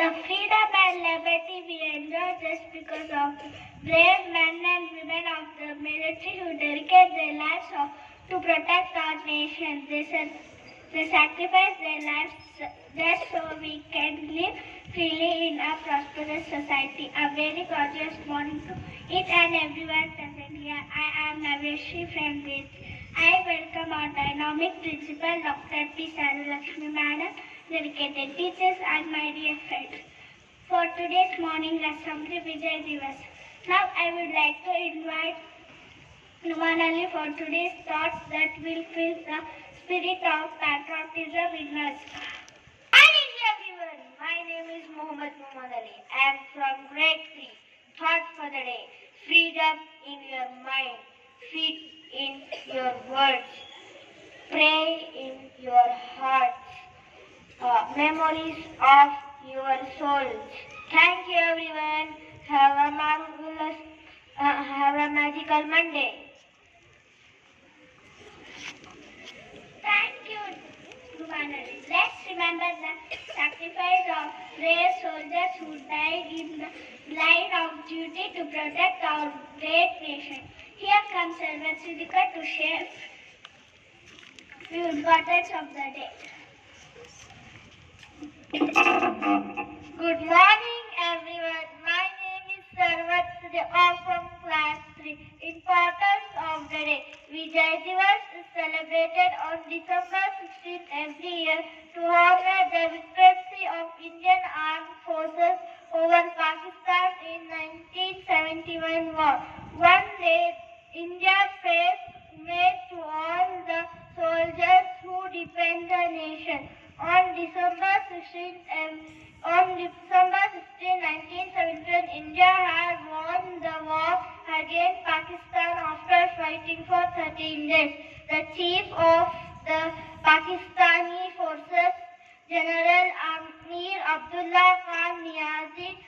The freedom and liberty we enjoy just because of brave men and women of the military who dedicate their lives to protect our nation. They sacrifice their lives just so we can live freely in a prosperous society. A very gorgeous morning to each and everyone present here. I am Naveshri from Gates. I welcome our dynamic principal, Dr. P. Sarulakshmi Madam, dedicated teachers and my dear friends, for today's morning assembly Vijay Divas. Now I would like to invite Numanali for today's thoughts that will fill the spirit of patriotism in us. Morning everyone, my name is Mohammed Numanali. I am from grade 3. Thought for the day: freedom in your mind, feed in your words, pray in your hearts, memories of your souls. Thank you everyone. Have a marvelous, have a magical Monday. Thank you, Numanali. Let's remember the sacrifice of brave soldiers who died in the line of duty to protect our great nation. Here comes Selva Sidika to share few importance of the day. Good morning everyone. My name is Sarvat Sidika from class 3. Importance of the day. Vijay Divas is celebrated on December 16th every year to honor the victory of Indian Armed Forces over Pakistan in 1971 war. One day, India made to all the soldiers who defend the nation. On December 16, 1971, India had won the war against Pakistan after fighting for 13 days. The chief of the Pakistani forces, General Amir Abdullah Khan Niazi,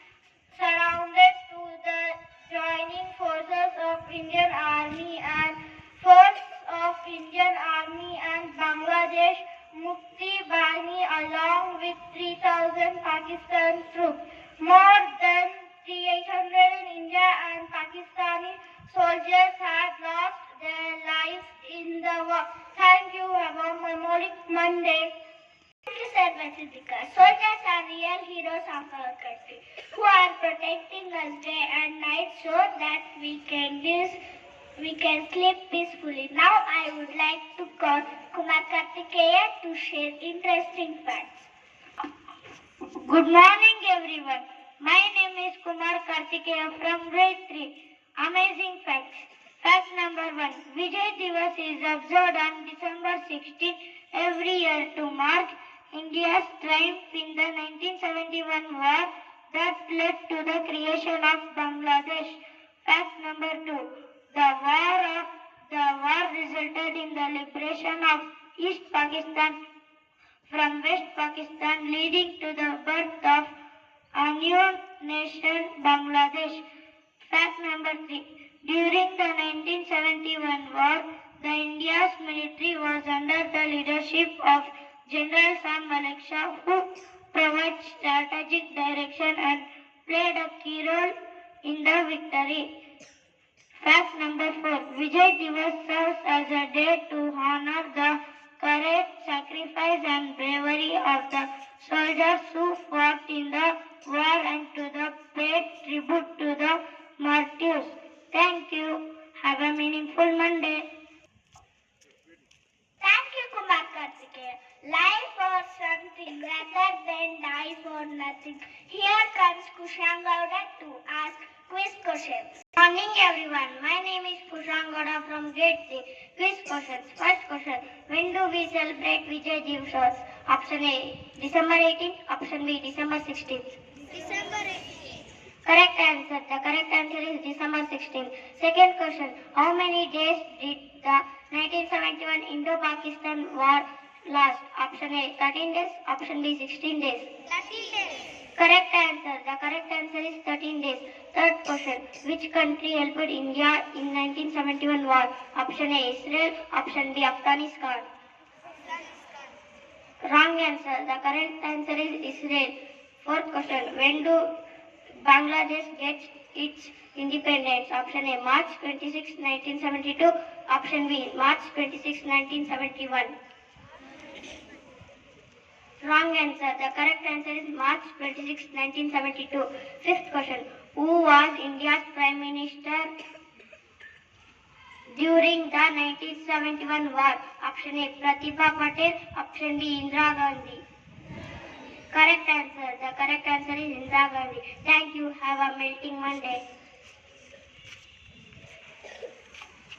surrounded to the joining forces of Indian Army and force of Indian Army and Bangladesh Mukti Bahini along with 3,000 Pakistan troops. More than 300 in India and Pakistani soldiers had lost their lives in the war. Thank you. Have a memorial Monday. Thank you, Sir Vasidika. Soldiers are real heroes of our country who are protecting us day and night so that we can sleep peacefully. Now I would like to call Kumar Kartikeya to share interesting facts. Good morning everyone. My name is Kumar Kartikeya from grade 3. Amazing facts. Fact number 1. Vijay Divas is observed on December 16 every year to mark India's triumph in the 1971 war that led to the creation of Bangladesh. Fact number 2. The war resulted in the liberation of East Pakistan from West Pakistan, leading to the birth of a new nation, Bangladesh. Fact number 3. During the 1971 war, the India's military was under the leadership of General Sam Malekshaw, who provided strategic direction and played a key role in the victory. Fact number 4. Vijay Divas serves as a day to honor the courage, sacrifice and bravery of the soldiers who fought in the war and to the pay tribute to the martyrs. Thank you. Have a meaningful Monday. Thank you, Kumar Kartikeya. Life for something rather than die for nothing. Here comes Kushangauda to ask quiz questions. Morning everyone. My name is Kushangauda from grade 3. Quiz questions. First question. When do we celebrate Vijay Divas? Option A, December 18th. Option B, December 16th. December 18th. Correct answer. The correct answer is December 16th. Second question. How many days did the 1971 Indo-Pakistan war last? Option A, 13 days. Option B, 16 days. 13 days. Correct answer. The correct answer is 13 days. Third question. Which country helped India in 1971 war? Option A, Israel. Option B, Afghanistan. Wrong answer. The correct answer is Israel. Fourth question. When do Bangladesh get its independence? Option A, March 26, 1972. Option B, March 26, 1971. Wrong answer. The correct answer is March 26, 1972. Fifth question. Who was India's Prime Minister during the 1971 war? Option A, Pratibha Patel. Option B, Indira Gandhi. Correct answer. The correct answer is Indira Gandhi. Thank you. Have a melting Monday.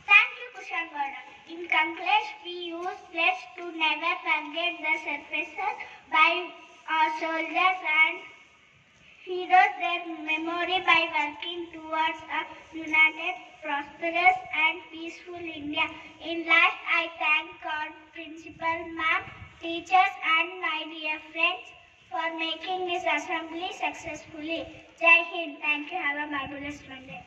Thank you, Kushangoda. In Conclash, we use pledge to never forget the services by our soldiers and heroes, their memory by working towards a united, prosperous and peaceful India. In last, I thank God, Principal Ma'am, teachers and my dear friends for making this assembly successfully. Jai Hind. Thank you. Have a marvelous Monday.